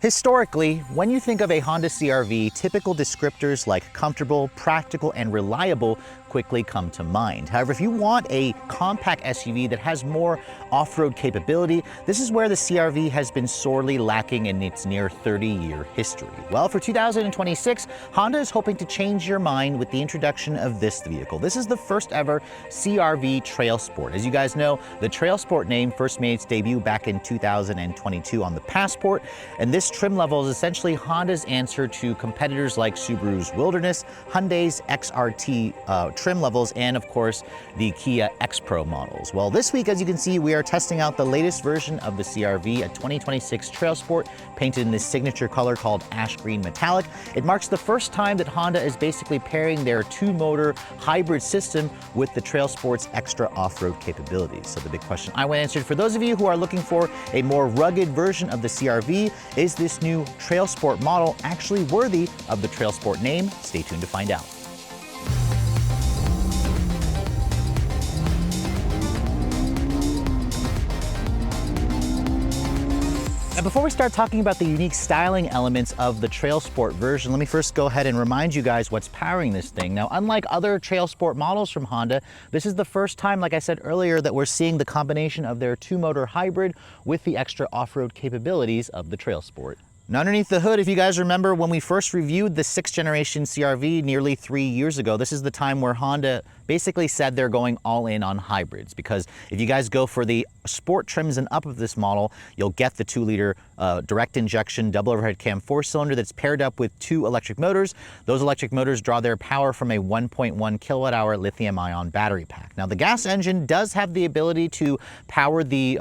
Historically, when you think of a Honda CR-V, typical descriptors like comfortable, practical, and reliable quickly come to mind. However, if you want a compact SUV that has more off-road capability, this is where the CR-V has been sorely lacking in its near 30-year history. Well, for 2026, Honda is hoping to change your mind with the introduction of this vehicle. This is the first ever CR-V TrailSport. As you guys know, the TrailSport name first made its debut back in 2022 on the Passport, and this trim level is essentially Honda's answer to competitors like Subaru's Wilderness, Hyundai's XRT trim levels, and of course the Kia X-Pro models. Well, this week, as you can see, we are testing out the latest version of the CR-V, a 2026 TrailSport painted in this signature color called ash green metallic. It marks the first time that Honda is basically pairing their two-motor hybrid system with the TrailSport's extra off-road capabilities. So the big question I want answered for those of you who are looking for a more rugged version of the CR-V, is this new TrailSport model actually worthy of the TrailSport name? Stay tuned to find out. And before we start talking about the unique styling elements of the TrailSport version, let me first go ahead and remind you guys what's powering this thing. Now, unlike other TrailSport models from Honda, this is the first time, like I said earlier, that we're seeing the combination of their two-motor hybrid with the extra off-road capabilities of the TrailSport. Now, underneath the hood, if you guys remember when we first reviewed the 6th generation CR-V nearly 3 years ago, this is the time where Honda basically said they're going all in on hybrids, because if you guys go for the sport trims and up of this model, you'll get the 2-liter direct injection double overhead cam 4-cylinder that's paired up with 2 electric motors. Those electric motors draw their power from a 1.1 kilowatt hour lithium ion battery pack. Now, the gas engine does have the ability to power the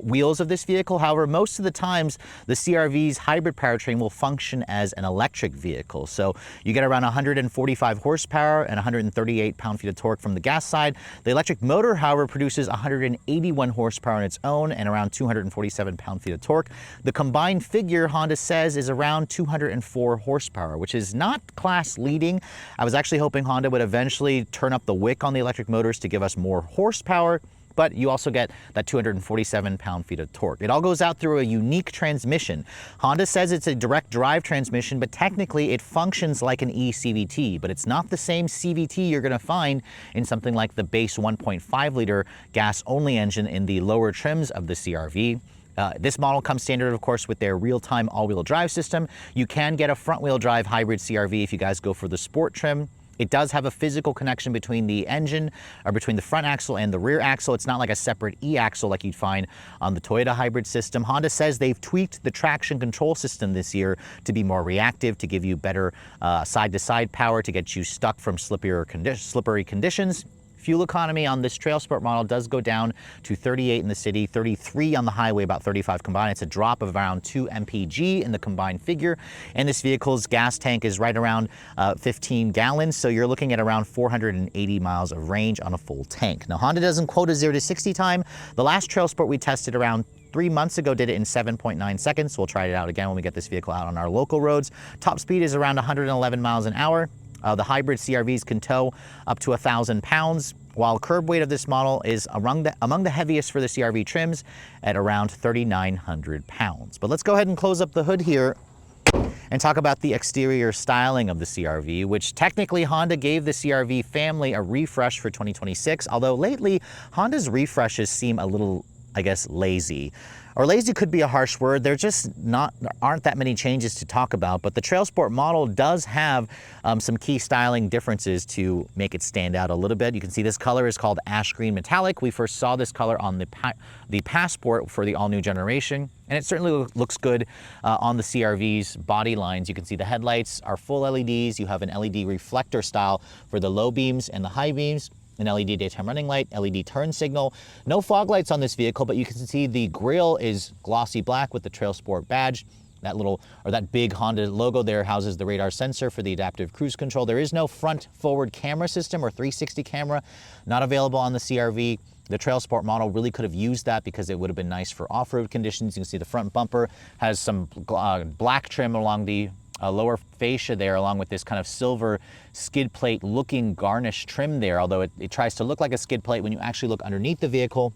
wheels of this vehicle. However, most of the times the CR-V's hybrid powertrain will function as an electric vehicle. So you get around 145 horsepower and 138 pound-feet of torque from the gas side. The electric motor, however, produces 181 horsepower on its own and around 247 pound-feet of torque. The combined figure, Honda says, is around 204 horsepower, which is not class leading. I was actually hoping Honda would eventually turn up the wick on the electric motors to give us more horsepower, but you also get that 247 pound-feet of torque. It all goes out through a unique transmission. Honda says it's a direct drive transmission, but technically it functions like an eCVT, but it's not the same CVT you're gonna find in something like the base 1.5-liter gas-only engine in the lower trims of the CR-V. This model comes standard, of course, with their real-time all-wheel drive system. You can get a front-wheel drive hybrid CR-V if you guys go for the sport trim. It does have a physical connection between the engine, or between the front axle and the rear axle. It's not like a separate e-axle like you'd find on the Toyota hybrid system. Honda says they've tweaked the traction control system this year to be more reactive, to give you better side-to-side power, to get you stuck from slippery conditions. Fuel economy on this TrailSport model does go down to 38 in the city, 33 on the highway, about 35 combined. It's a drop of around 2 mpg in the combined figure. And this vehicle's gas tank is right around 15 gallons, so you're looking at around 480 miles of range on a full tank. Now, Honda doesn't quote a 0 to 60 time. The last TrailSport we tested around 3 months ago did it in 7.9 seconds. We'll try it out again when we get this vehicle out on our local roads. Top speed is around 111 miles an hour. The hybrid CR-Vs can tow up to 1,000 pounds, while curb weight of this model is among the heaviest for the CR-V trims at around 3,900 pounds. But let's go ahead and close up the hood here and talk about the exterior styling of the CR-V, which technically Honda gave the CR-V family a refresh for 2026, although lately Honda's refreshes seem a little, I guess, lazy. Or lazy could be a harsh word. There aren't that many changes to talk about, but the TrailSport model does have some key styling differences to make it stand out a little bit. You can see this color is called ash green metallic. We first saw this color on the Passport for the all-new generation, and it certainly looks good on the CR-V's body lines. You can see the headlights are full LEDs. You have an LED reflector style for the low beams and the high beams, an LED daytime running light, LED turn signal. No fog lights on this vehicle, but you can see the grille is glossy black with the TrailSport badge. That big Honda logo there houses the radar sensor for the adaptive cruise control. There is no front forward camera system or 360 camera, not available on the CR-V. The TrailSport model really could have used that because it would have been nice for off-road conditions. You can see the front bumper has some black trim along the lower fascia there, along with this kind of silver skid plate looking garnish trim there, although it tries to look like a skid plate. When you actually look underneath the vehicle,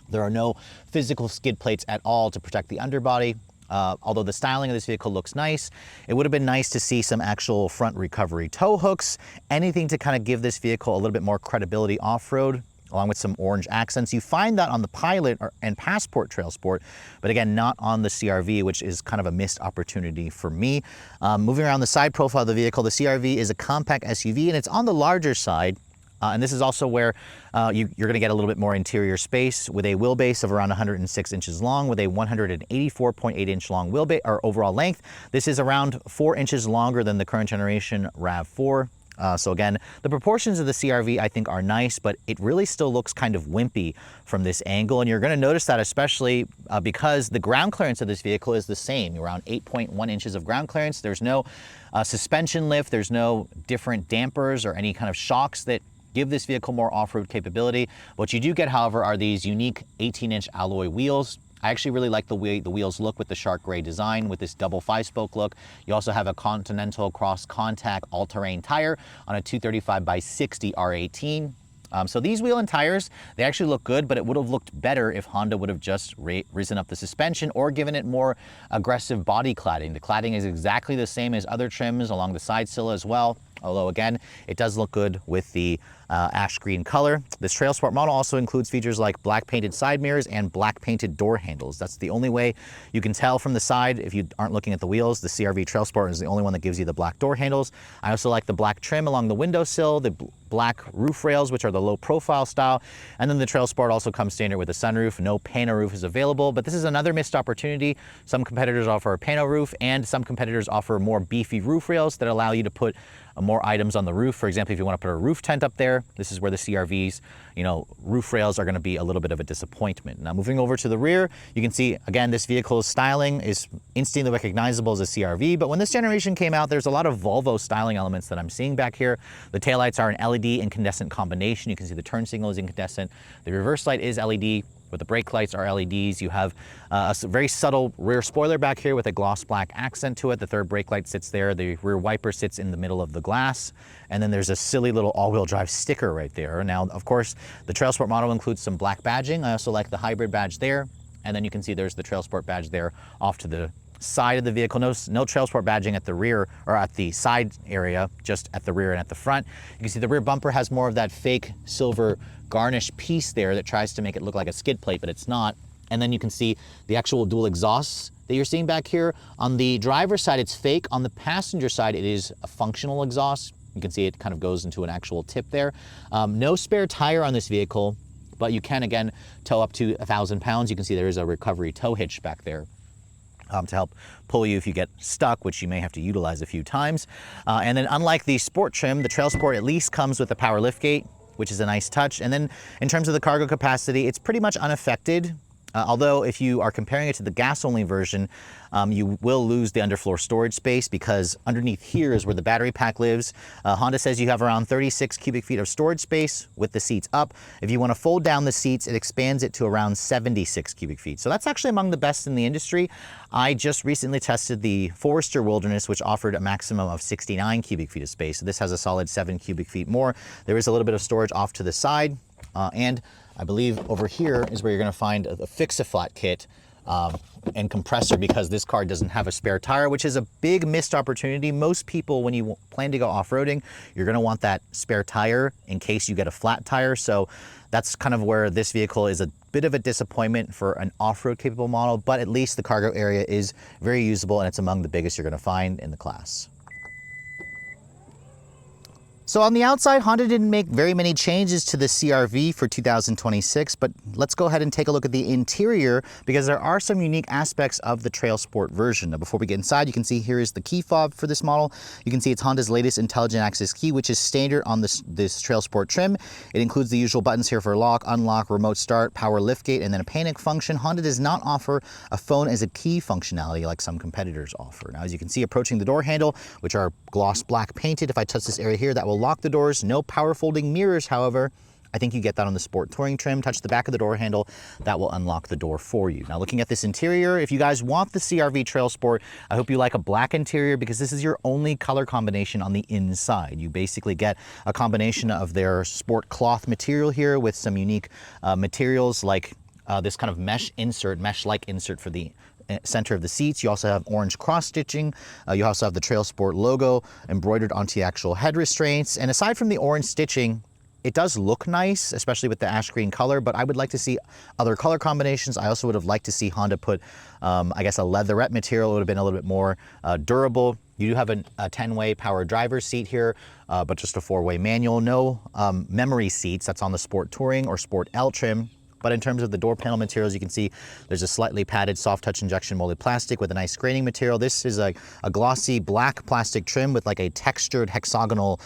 there are no physical skid plates at all to protect the underbody. Although the styling of this vehicle looks nice, it would have been nice to see some actual front recovery tow hooks, anything to kind of give this vehicle a little bit more credibility off-road, along with some orange accents. You find that on the Pilot and Passport TrailSport, but again, not on the CRV, which is kind of a missed opportunity for me. Moving around the side profile of the vehicle, the CRV is a compact SUV and it's on the larger side. And this is also where you're going to get a little bit more interior space with a wheelbase of around 106 inches long with a 184.8 inch long wheelbase or overall length. This is around 4 inches longer than the current generation RAV4. So again, the proportions of the CRV I think are nice, but it really still looks kind of wimpy from this angle. And you're going to notice that especially because the ground clearance of this vehicle is the same, around 8.1 inches of ground clearance. There's no suspension lift, there's no different dampers or any kind of shocks that give this vehicle more off-road capability. What you do get, however, are these unique 18-inch alloy wheels. I actually really like the way the wheels look with the shark gray design with this double 5-spoke look. You also have a Continental Cross Contact all-terrain tire on a 235/60 R18. So these wheel and tires, they actually look good, but it would have looked better if Honda would have just risen up the suspension or given it more aggressive body cladding. The cladding is exactly the same as other trims along the side sill as well. Although again, it does look good with the ash green color. This TrailSport model also includes features like black painted side mirrors and black painted door handles. That's the only way you can tell from the side if you aren't looking at the wheels. The CRV TrailSport is the only one that gives you the black door handles. I also like the black trim along the windowsill, the black roof rails, which are the low profile style. And then the TrailSport also comes standard with a sunroof. No pano roof is available, but this is another missed opportunity. Some competitors offer a pano roof and some competitors offer more beefy roof rails that allow you to put more items on the roof. For example, if you want to put a roof tent up there, this is where the CRV's, roof rails are going to be a little bit of a disappointment. Now, moving over to the rear, you can see, again, this vehicle's styling is instantly recognizable as a CRV, but when this generation came out, there's a lot of Volvo styling elements that I'm seeing back here. The taillights are an LED incandescent combination. You can see the turn signal is incandescent. The reverse light is LED. But the brake lights are LEDs. You have a very subtle rear spoiler back here with a gloss black accent to it. The third brake light sits there. The rear wiper sits in the middle of the glass. And then there's a silly little all-wheel drive sticker right there. Now, of course, the TrailSport model includes some black badging. I also like the hybrid badge there. And then you can see there's the TrailSport badge there off to the side of the vehicle. No TrailSport badging at the rear or at the side area, just at the rear and at the front. You can see the rear bumper has more of that fake silver garnish piece there that tries to make it look like a skid plate, but it's not. And then you can see the actual dual exhausts that you're seeing back here. On the driver's side, it's fake. On the passenger side, it is a functional exhaust. You can see it kind of goes into an actual tip there. No spare tire on this vehicle, but you can, again, tow up to 1,000 pounds. You can see there is a recovery tow hitch back there to help pull you if you get stuck, which you may have to utilize a few times. And then unlike the Sport trim, the TrailSport at least comes with a power liftgate, which is a nice touch. And then in terms of the cargo capacity, it's pretty much unaffected. Although if you are comparing it to the gas-only version, you will lose the underfloor storage space because underneath here is where the battery pack lives. Honda says you have around 36 cubic feet of storage space with the seats up. If you want to fold down the seats, it expands it to around 76 cubic feet. So that's actually among the best in the industry. I just recently tested the Forester Wilderness, which offered a maximum of 69 cubic feet of space. So this has a solid 7 cubic feet more. There is a little bit of storage off to the side, and I believe over here is where you're going to find a fix-a-flat kit and compressor because this car doesn't have a spare tire, which is a big missed opportunity. Most people, when you plan to go off-roading, you're going to want that spare tire in case you get a flat tire. So that's kind of where this vehicle is a bit of a disappointment for an off-road capable model, but at least the cargo area is very usable and it's among the biggest you're going to find in the class. So on the outside, Honda didn't make very many changes to the CR-V for 2026, but let's go ahead and take a look at the interior because there are some unique aspects of the TrailSport version. Now, before we get inside, you can see here is the key fob for this model. You can see it's Honda's latest intelligent access key, which is standard on this TrailSport trim. It includes the usual buttons here for lock, unlock, remote start, power liftgate, and then a panic function. Honda does not offer a phone as a key functionality like some competitors offer. Now, as you can see, approaching the door handle, which are gloss black painted, if I touch this area here, that will lock the doors. No power folding mirrors, however. I think you get that on the Sport Touring trim. Touch the back of the door handle, that will unlock the door for you. Now, looking at this interior, if you guys want the CR-V TrailSport, I hope you like a black interior because this is your only color combination on the inside. You basically get a combination of their sport cloth material here with some unique materials like this kind of mesh-like insert for the center of the seats. You also have orange cross stitching. You also have the TrailSport logo embroidered onto the actual head restraints. And aside from the orange stitching, it does look nice, especially with the ash green color, but I would like to see other color combinations. I also would have liked to see Honda put, I guess, a leatherette material. It would have been a little bit more durable. You do have a 10-way power driver's seat here, but just a 4-way manual. No memory seats. That's on the Sport Touring or Sport L trim. But in terms of the door panel materials, you can see there's a slightly padded soft touch injection molded plastic with a nice graining material. This is a glossy black plastic trim with like a textured hexagonal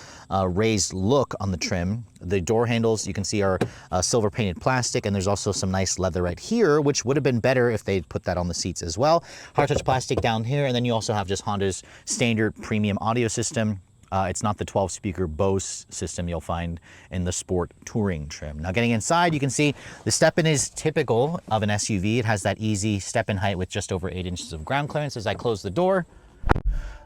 raised look on the trim. The door handles you can see are silver painted plastic, and there's also some nice leatherette here, which would have been better if they'd put that on the seats as well. Hard touch plastic down here, and then you also have just Honda's standard premium audio system. It's not the 12-speaker Bose system you'll find in the Sport Touring trim. Now getting inside, you can see the step-in is typical of an SUV. It has that easy step-in height with just over 8 inches of ground clearance. As I close the door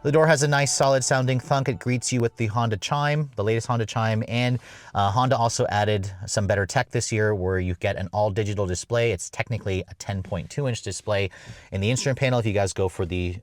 has a nice solid sounding thunk. It greets you with the Honda chime, the latest Honda chime, and Honda also added some better tech this year where you get an all digital display. It's technically a 10.2-inch display in the instrument panel if you guys go for the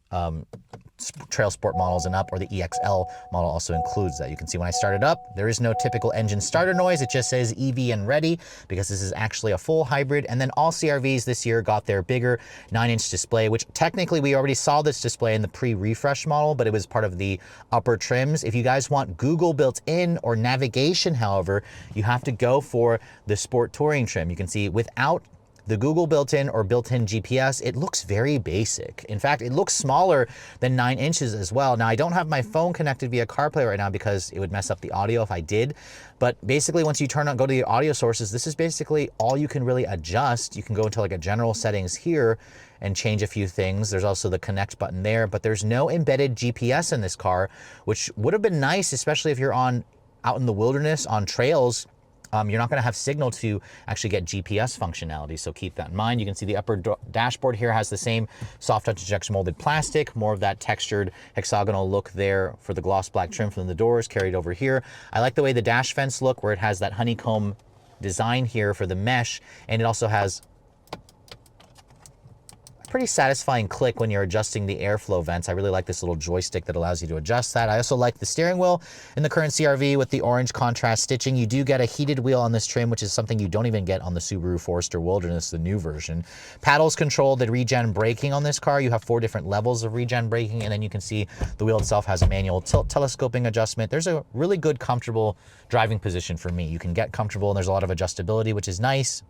TrailSport models and up, or the EXL model also includes that. You can see when I start it up, there is no typical engine starter noise. It just says EV and ready, because this is actually a full hybrid. And then all CRVs this year got their bigger 9-inch display, which technically we already saw this display in the pre-refresh model, but it was part of the upper trims. If you guys want Google built in or navigation, however, you have to go for the Sport Touring trim. You can see without the Google built-in or built-in GPS, it looks very basic. In fact, it looks smaller than 9 inches as well. Now, I don't have my phone connected via CarPlay right now because it would mess up the audio if I did. But basically, once you go to the audio sources, this is basically all you can really adjust. You can go into like a general settings here and change a few things. There's also the connect button there, but there's no embedded GPS in this car, which would have been nice, especially if you're out in the wilderness on trails. You're not going to have signal to actually get GPS functionality, so keep that in mind. You can see the upper dashboard here has the same soft touch injection molded plastic, more of that textured hexagonal look there for the gloss black trim from the doors carried over here. I like the way the dash vents look, where it has that honeycomb design here for the mesh, and it also has pretty satisfying click when you're adjusting the airflow vents. I really like this little joystick that allows you to adjust that. I also like the steering wheel in the current CRV with the orange contrast stitching. You do get a heated wheel on this trim, which is something you don't even get on the Subaru Forester Wilderness, the new version. Paddles control the regen braking on this car. You have 4 different levels of regen braking, and then you can see the wheel itself has a manual tilt telescoping adjustment. There's a really good, comfortable driving position for me. You can get comfortable, and there's a lot of adjustability, which is nice.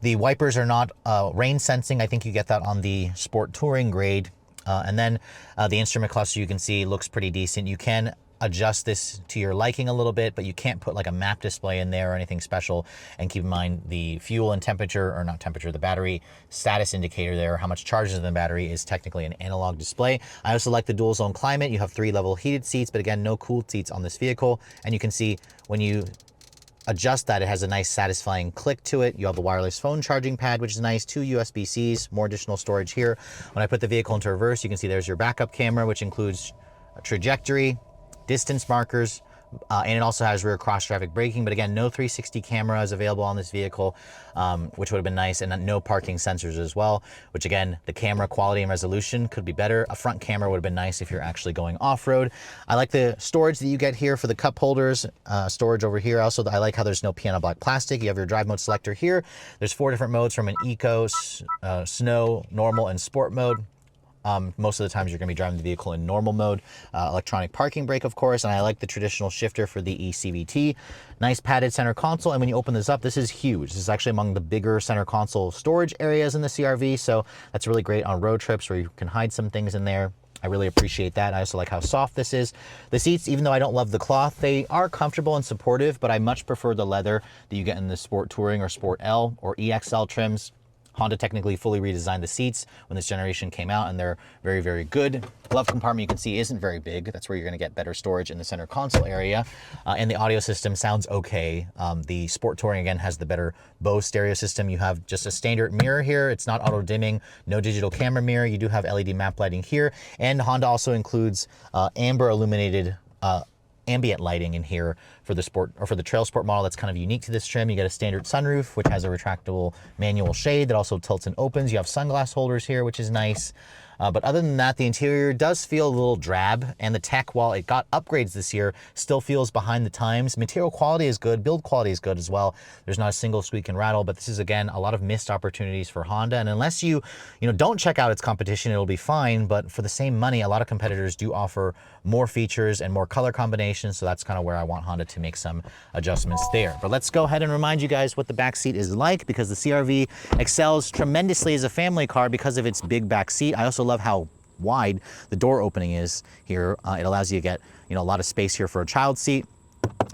The wipers are not rain sensing. I think you get that on the Sport Touring grade. And then the instrument cluster, you can see, looks pretty decent. You can adjust this to your liking a little bit, but you can't put like a map display in there or anything special. And keep in mind the fuel and temperature, or not temperature, the battery status indicator there, how much charge is in the battery, is technically an analog display. I also like the dual zone climate. You have 3 level heated seats, but again, no cooled seats on this vehicle. And you can see when you adjust that, it has a nice satisfying click to it. You have the wireless phone charging pad, which is nice, 2 USB-Cs, more additional storage here. When I put the vehicle into reverse, you can see there's your backup camera, which includes a trajectory, distance markers, and it also has rear cross traffic braking. But again, no 360 cameras available on this vehicle, which would have been nice, and no parking sensors as well, which again, the camera quality and resolution could be better. A front camera would have been nice if you're actually going off-road. I like the storage that you get here for the cup holders, storage over here. Also, I like how there's no piano black plastic. You have your drive mode selector here. There's 4 different modes from an eco, snow, normal, and sport mode. Most of the times you're going to be driving the vehicle in normal mode. Electronic parking brake, of course, and I like the traditional shifter for the eCVT. Nice padded center console, and when you open this up, this is huge. This is actually among the bigger center console storage areas in the CRV, so that's really great on road trips where you can hide some things in there. I really appreciate that. I also like how soft this is. The seats, even though I don't love the cloth, they are comfortable and supportive, but I much prefer the leather that you get in the Sport Touring or Sport L or EXL trims. Honda technically fully redesigned the seats when this generation came out, and they're very, very good. Glove compartment, you can see, isn't very big. That's where you're going to get better storage in the center console area. And the audio system sounds okay. The Sport Touring, again, has the better Bose stereo system. You have just a standard mirror here. It's not auto-dimming, no digital camera mirror. You do have LED map lighting here. And Honda also includes amber illuminated ambient lighting in here for the sport or for the TrailSport model. That's kind of unique to this trim. You get a standard sunroof, which has a retractable manual shade that also tilts and opens. You have sunglass holders here, which is nice. But other than that, the interior does feel a little drab, and the tech, while it got upgrades this year, still feels behind the times. Material quality is good, build quality is good as well. There's not a single squeak and rattle, but this is, again, a lot of missed opportunities for Honda. And unless you don't check out its competition, it'll be fine. But for the same money, a lot of competitors do offer more features and more color combinations. So that's kind of where I want Honda to make some adjustments there. But let's go ahead and remind you guys what the back seat is like, because the CR-V excels tremendously as a family car because of its big back seat. I also love how wide the door opening is here. It allows you to get a lot of space here for a child seat.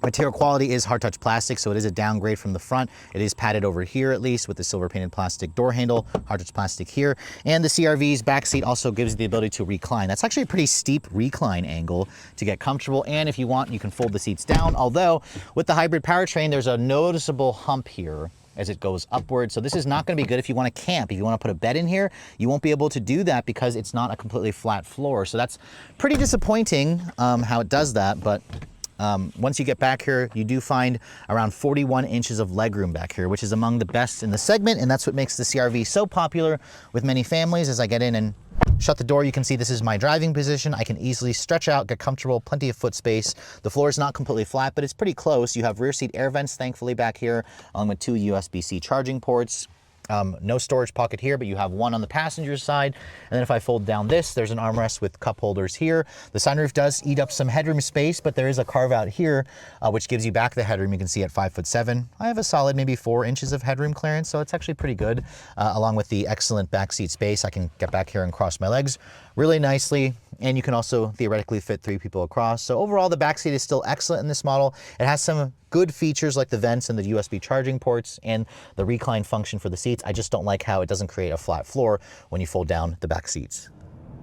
Material quality is hard touch plastic, so it is a downgrade from the front. It is padded over here, at least, with the silver painted plastic door handle, hard touch plastic here. And the CR-V's back seat also gives you the ability to recline. That's actually a pretty steep recline angle to get comfortable. And if you want, you can fold the seats down. Although with the hybrid powertrain, there's a noticeable hump here as it goes upward. So this is not going to be good if you want to camp. If you want to put a bed in here, you won't be able to do that because it's not a completely flat floor. So that's pretty disappointing how it does that. But once you get back here, you do find around 41 inches of legroom back here, which is among the best in the segment. And that's what makes the CR-V so popular with many families. As I get in and shut the door, you can see this is my driving position. I can easily stretch out, get comfortable, plenty of foot space. The floor is not completely flat, but it's pretty close. You have rear seat air vents, thankfully, back here, along with 2 USB-C charging ports. No storage pocket here, but you have one on the passenger side. And then if I fold down this, there's an armrest with cup holders here. The sunroof does eat up some headroom space, but there is a carve out here, which gives you back the headroom. You can see at 5'7". I have a solid maybe 4 inches of headroom clearance, so it's actually pretty good. Along with the excellent backseat space, I can get back here and cross my legs really nicely. And you can also theoretically fit 3 people across. So overall, the backseat is still excellent in this model. It has some good features like the vents and the USB charging ports and the recline function for the seats. I just don't like how it doesn't create a flat floor when you fold down the back seats.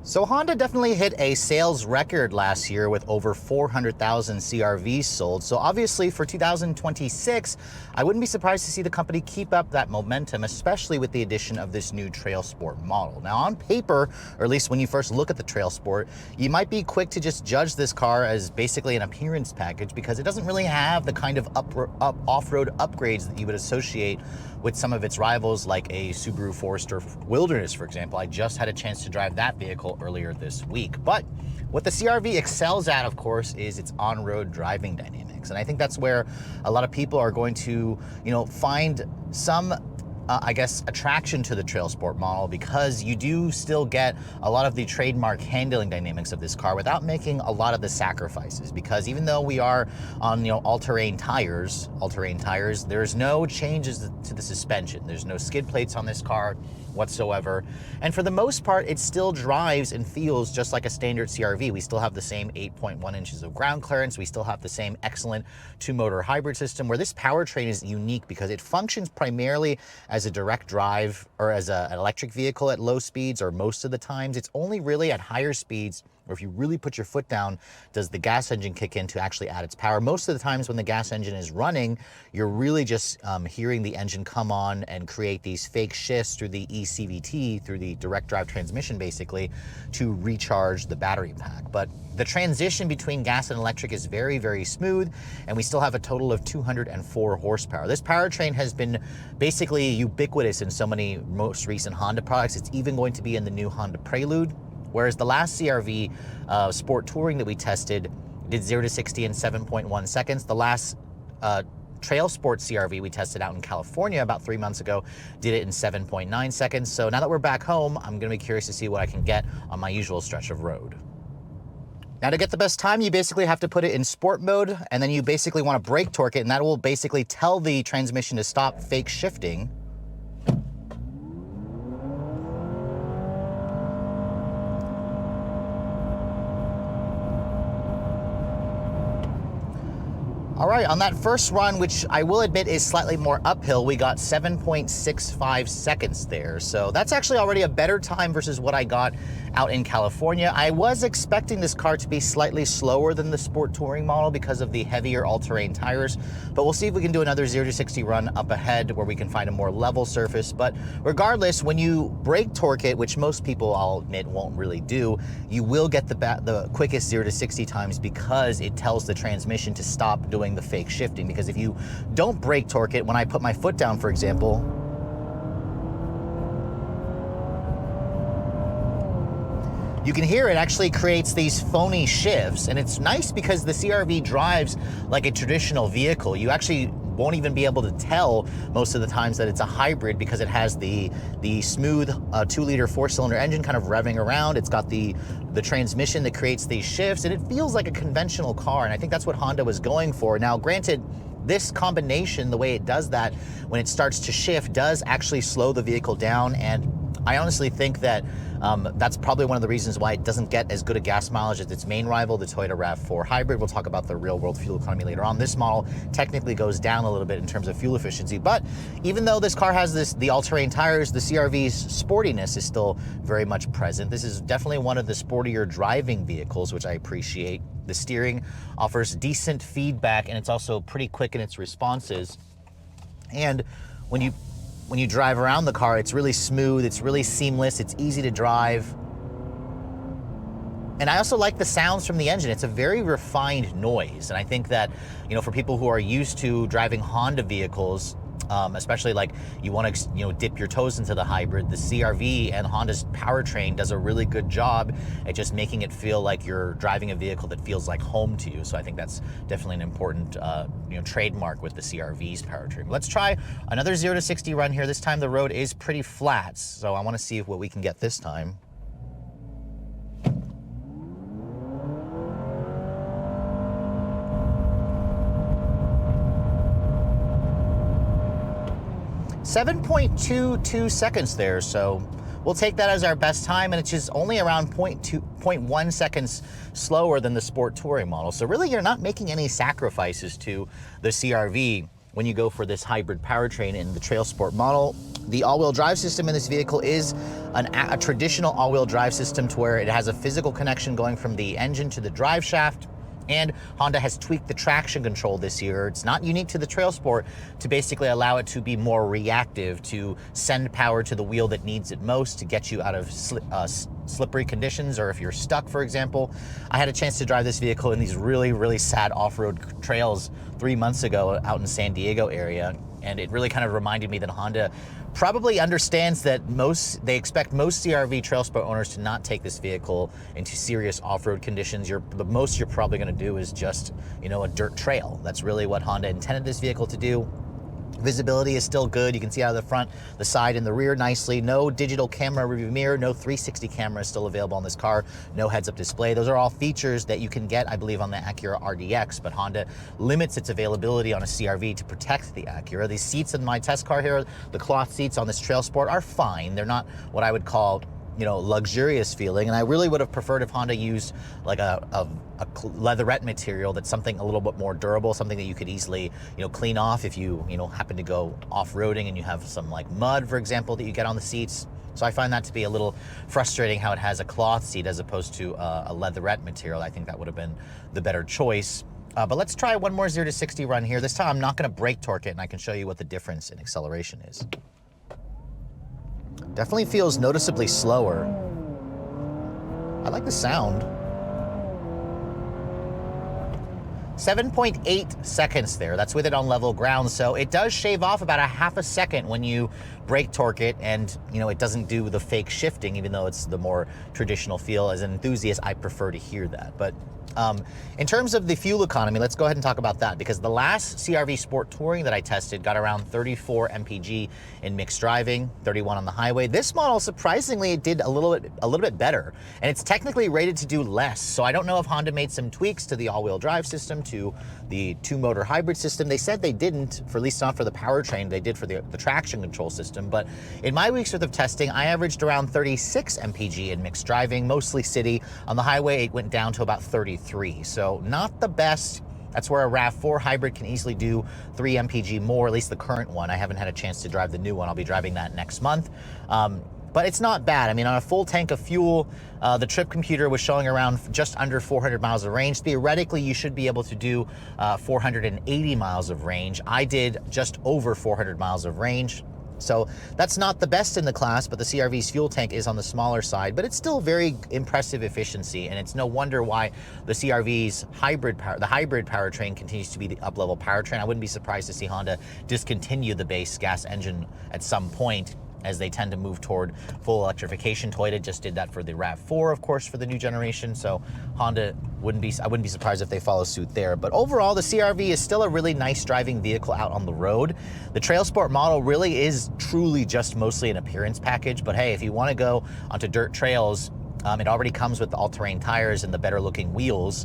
So Honda definitely hit a sales record last year with over 400,000 CR-Vs sold. So obviously for 2026, I wouldn't be surprised to see the company keep up that momentum, especially with the addition of this new TrailSport model. Now on paper, or at least when you first look at the TrailSport, you might be quick to just judge this car as basically an appearance package because it doesn't really have the kind of off-road upgrades that you would associate with some of its rivals like a Subaru Forester Wilderness, for example. I just had a chance to drive that vehicle earlier this week. But what the CR-V excels at, of course, is its on-road driving dynamics. And I think that's where a lot of people are going to, find some I guess, attraction to the TrailSport model because you do still get a lot of the trademark handling dynamics of this car without making a lot of the sacrifices. Because even though we are on, all-terrain tires, there's no changes to the suspension. There's no skid plates on this car whatsoever. And for the most part, it still drives and feels just like a standard CR-V. We still have the same 8.1 inches of ground clearance. We still have the same excellent 2-motor hybrid system, where this powertrain is unique because it functions primarily as a direct drive or as an electric vehicle at low speeds, or most of the times. It's only really at higher speeds, or if you really put your foot down, does the gas engine kick in to actually add its power. Most of the times when the gas engine is running, you're really just hearing the engine come on and create these fake shifts through the eCVT, through the direct drive transmission basically, to recharge the battery pack. But the transition between gas and electric is very, very smooth, and we still have a total of 204 horsepower. This powertrain has been basically ubiquitous in so many most recent Honda products. It's even going to be in the new Honda Prelude. Whereas the last CR-V Sport Touring that we tested did 0 to 60 in 7.1 seconds. The last TrailSport CR-V we tested out in California about 3 months ago did it in 7.9 seconds. So now that we're back home, I'm gonna be curious to see what I can get on my usual stretch of road. Now to get the best time, you basically have to put it in sport mode, and then you basically wanna brake torque it, and that will basically tell the transmission to stop fake shifting. All right, on that first run, which I will admit is slightly more uphill, we got 7.65 seconds there. So that's actually already a better time versus what I got out in California. I was expecting this car to be slightly slower than the Sport Touring model because of the heavier all-terrain tires, but we'll see if we can do another 0 to 60 run up ahead where we can find a more level surface. But regardless, when you brake torque it, which most people, I'll admit, won't really do, you will get the quickest 0 to 60 times because it tells the transmission to stop doing the fake shifting. Because if you don't brake torque it, when I put my foot down, for example, you can hear it actually creates these phony shifts, and it's nice because the CR-V drives like a traditional vehicle. You actually won't even be able to tell most of the times that it's a hybrid because it has the smooth 2-liter 4-cylinder engine kind of revving around. It's got the transmission that creates these shifts, and it feels like a conventional car, and I think that's what Honda was going for. Now, granted, this combination, the way it does that when it starts to shift, does actually slow the vehicle down, and I honestly think that that's probably one of the reasons why it doesn't get as good a gas mileage as its main rival, the Toyota RAV4 Hybrid. We'll talk about the real-world fuel economy later on. This model technically goes down a little bit in terms of fuel efficiency, but even though this car has the all-terrain tires, the CR-V's sportiness is still very much present. This is definitely one of the sportier driving vehicles, which I appreciate. The steering offers decent feedback, and it's also pretty quick in its responses. And when you drive around the car, it's really smooth, it's really seamless, it's easy to drive. And I also like the sounds from the engine. It's a very refined noise. And I think that, you know, for people who are used to driving Honda vehicles, especially like you want to, you know, dip your toes into the hybrid, the CR-V and Honda's Powertrain does a really good job at just making it feel like you're driving a vehicle that feels like home to you. So I think that's definitely an important, you know, trademark with the CR-V's Powertrain. Let's try another 0 to 60 run here. This time the road is pretty flat, so I want to see what we can get this time. 7.22 seconds there, so we'll take that as our best time, and it's just only around 0.1 seconds slower than the Sport Touring model. So really, you're not making any sacrifices to the CR-V when you go for this hybrid powertrain in the TrailSport model. The all-wheel drive system in this vehicle is a traditional all-wheel drive system to where it has a physical connection going from the engine to the drive shaft. And Honda has tweaked the traction control this year. It's not unique to the TrailSport to basically allow it to be more reactive, to send power to the wheel that needs it most to get you out of slippery conditions, or if you're stuck, for example. I had a chance to drive this vehicle in these really, really sad off-road trails 3 months ago out in San Diego area, and it really kind of reminded me that Honda probably understands that they expect most CR-V TrailSport owners to not take this vehicle into serious off-road conditions. The most you're probably going to do is just, you know, a dirt trail. That's really what Honda intended this vehicle to do. Visibility is still good. You can see out of the front, the side, and the rear nicely. No digital camera rearview mirror, no 360 camera is still available on this car, no heads-up display. Those are all features that you can get, I believe, on the Acura RDX, but Honda limits its availability on a CR-V to protect the Acura. These seats in my test car here, the cloth seats on this TrailSport, are fine. They're not what I would call, you know, luxurious feeling, and I really would have preferred if Honda used like a leatherette material that's something a little bit more durable, something that you could easily, you know, clean off if you know, happen to go off-roading and you have some like mud, for example, that you get on the seats. So I find that to be a little frustrating how it has a cloth seat as opposed to a leatherette material. I think that would have been the better choice. But let's try one more 0 to 60 run here. This time I'm not going to brake torque it, and I can show you what the difference in acceleration is. Definitely feels noticeably slower. I like the sound. 7.8 seconds there. That's with it on level ground, so it does shave off about a half a second when you brake torque it, and you know, it doesn't do the fake shifting, even though it's the more traditional feel. As an enthusiast, I prefer to hear that. But in terms of the fuel economy, let's go ahead and talk about that, because the last CR-V Sport Touring that I tested got around 34 mpg in mixed driving, 31 on the highway. This model, surprisingly, it did a little bit better, and it's technically rated to do less. So I don't know if Honda made some tweaks to the all-wheel drive system, to the two-motor hybrid system. They said they didn't, for at least not for the powertrain. They did for the traction control system. But in my week's worth of testing, I averaged around 36 mpg in mixed driving, mostly city. On the highway, it went down to about 33. So not the best That's where a RAV4 hybrid can easily do 3 mpg more, at least the current one. I haven't had a chance to drive the new one. I'll be driving that next month. But it's not bad. I mean, on a full tank of fuel, the trip computer was showing around just under 400 miles of range. Theoretically, you should be able to do 480 miles of range. I did just over 400 miles of range. So that's not the best in the class, but the CR-V's fuel tank is on the smaller side, but it's still very impressive efficiency, and it's no wonder why the CR-V's hybrid powertrain continues to be the up-level powertrain. I wouldn't be surprised to see Honda discontinue the base gas engine at some point, as they tend to move toward full electrification. Toyota just did that for the RAV4, of course, for the new generation. So Honda I wouldn't be surprised if they follow suit there. But overall, the CR-V is still a really nice driving vehicle out on the road. The TrailSport model really is truly just mostly an appearance package. But hey, if you want to go onto dirt trails, it already comes with the all-terrain tires and the better looking wheels.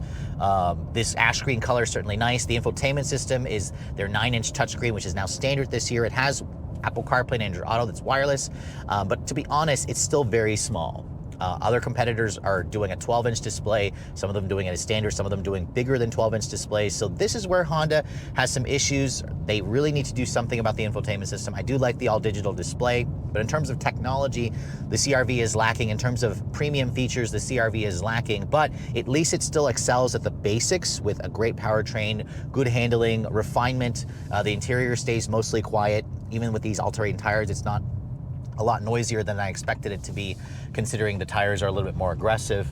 This ash green color is certainly nice. The infotainment system is their 9-inch touchscreen, which is now standard this year. It has Apple CarPlay and Android Auto that's wireless, but to be honest, it's still very small. Other competitors are doing a 12-inch display, some of them doing it as standard, some of them doing bigger than 12-inch displays. So this is where Honda has some issues. They really need to do something about the infotainment system. I do like the all-digital display, but in terms of technology, the CR-V is lacking. In terms of premium features, the CR-V is lacking, but at least it still excels at the basics with a great powertrain, good handling, refinement. The interior stays mostly quiet. Even with these all-terrain tires, it's not a lot noisier than I expected it to be, considering the tires are a little bit more aggressive.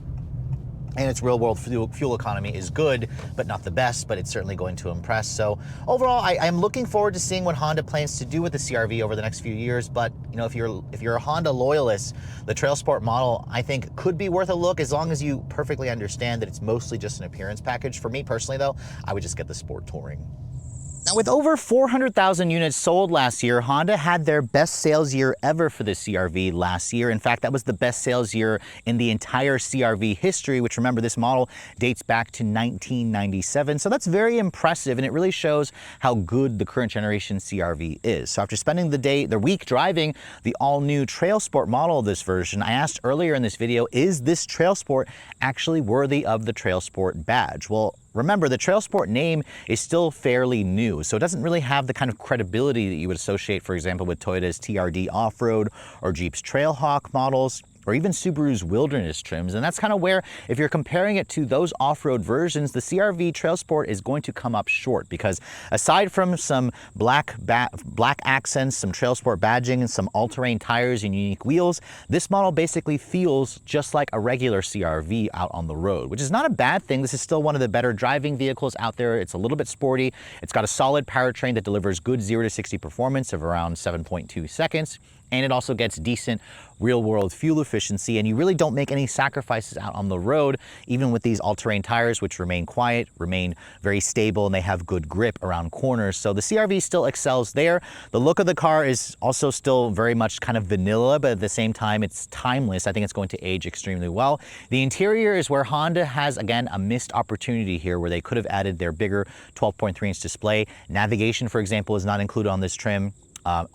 And its real-world fuel economy is good, but not the best, but it's certainly going to impress. So overall, I'm looking forward to seeing what Honda plans to do with the CR-V over the next few years. But you know, if you're a Honda loyalist, the TrailSport model, I think, could be worth a look, as long as you perfectly understand that it's mostly just an appearance package. For me personally, though, I would just get the Sport Touring. Now, with over 400,000 units sold last year, Honda had their best sales year ever for the CR-V last year. In fact, that was the best sales year in the entire CR-V history, which, remember, this model dates back to 1997. So that's very impressive, and it really shows how good the current generation CR-V is. So after spending the week driving the all-new TrailSport model of this version, I asked earlier in this video, is this TrailSport actually worthy of the TrailSport badge? Well, remember, the TrailSport name is still fairly new, so it doesn't really have the kind of credibility that you would associate, for example, with Toyota's TRD Off-Road or Jeep's Trailhawk models, or even Subaru's Wilderness trims. And that's kind of where, if you're comparing it to those off-road versions, the CR-V TrailSport is going to come up short, because aside from some black accents, some TrailSport badging, and some all-terrain tires and unique wheels, this model basically feels just like a regular CR-V out on the road, which is not a bad thing. This is still one of the better driving vehicles out there. It's a little bit sporty. It's got a solid powertrain that delivers good 0 to 60 performance of around 7.2 seconds. And it also gets decent real-world fuel efficiency, and you really don't make any sacrifices out on the road, even with these all-terrain tires, which remain quiet, remain very stable, and they have good grip around corners. So the CR-V still excels there. The look of the car is also still very much kind of vanilla, but at the same time, it's timeless. I think it's going to age extremely well. The interior is where Honda has, again, a missed opportunity here, where they could have added their bigger 12.3-inch display. Navigation, for example, is not included on this trim.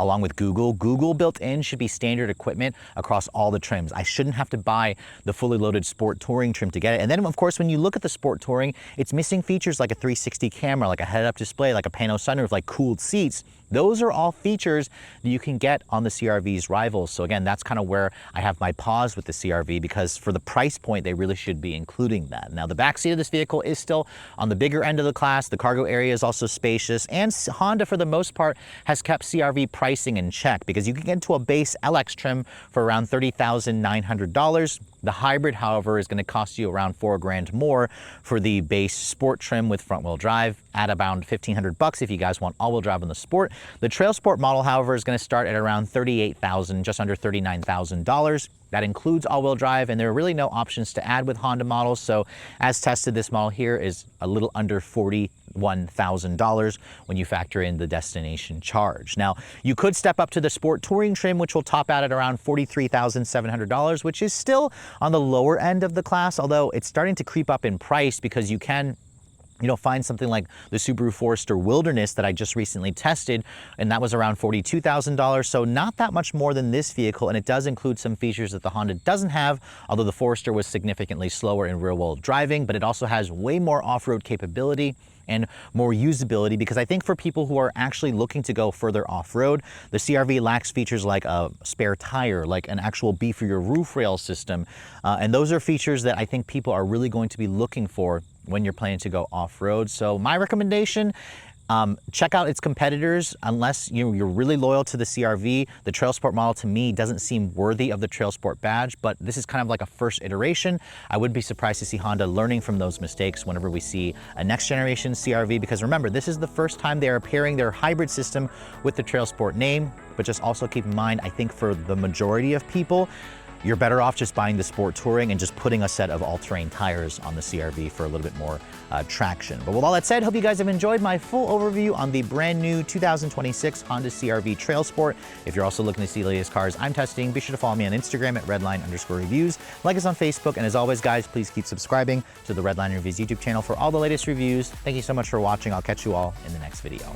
Along with Google. Google built-in should be standard equipment across all the trims. I shouldn't have to buy the fully loaded Sport Touring trim to get it. And then, of course, when you look at the Sport Touring, it's missing features like a 360 camera, like a head-up display, like a pano sunroof, like cooled seats. Those are all features that you can get on the CR-V's rivals. So again, that's kind of where I have my pause with the CR-V, because for the price point, they really should be including that. Now, the backseat of this vehicle is still on the bigger end of the class. The cargo area is also spacious, and Honda, for the most part, has kept CR-V pricing in check, because you can get into a base LX trim for around $30,900. The hybrid, however, is going to cost you around $4 grand more for the base Sport trim with front-wheel drive, at around $1,500 if you guys want all-wheel drive on the Sport. The TrailSport model, however, is going to start at around $38,000, just under $39,000. That includes all-wheel drive, and there are really no options to add with Honda models. So as tested, this model here is a little under $41,000 when you factor in the destination charge. Now, you could step up to the Sport Touring trim, which will top out at around $43,700, which is still on the lower end of the class, although it's starting to creep up in price, because you can find something like the Subaru Forester Wilderness that I just recently tested, and that was around $42,000. So not that much more than this vehicle, and it does include some features that the Honda doesn't have, although the Forester was significantly slower in real-world driving, but it also has way more off-road capability. and more usability, because I think for people who are actually looking to go further off-road, the CR-V lacks features like a spare tire, like an actual beefier roof rail system. And those are features that I think people are really going to be looking for when you're planning to go off-road. So my recommendation, check out its competitors. Unless you're really loyal to the CR-V, the TrailSport model to me doesn't seem worthy of the TrailSport badge, but this is kind of like a first iteration. I would be surprised to see Honda learning from those mistakes whenever we see a next generation CR-V, because remember, this is the first time they are pairing their hybrid system with the TrailSport name. But just also keep in mind, I think for the majority of people, you're better off just buying the Sport Touring and just putting a set of all-terrain tires on the CR-V for a little bit more traction. But with all that said, hope you guys have enjoyed my full overview on the brand new 2026 Honda CR-V TrailSport. If you're also looking to see the latest cars I'm testing, be sure to follow me on Instagram at redline_reviews. Like us on Facebook, and as always, guys, please keep subscribing to the Redline Reviews YouTube channel for all the latest reviews. Thank you so much for watching. I'll catch you all in the next video.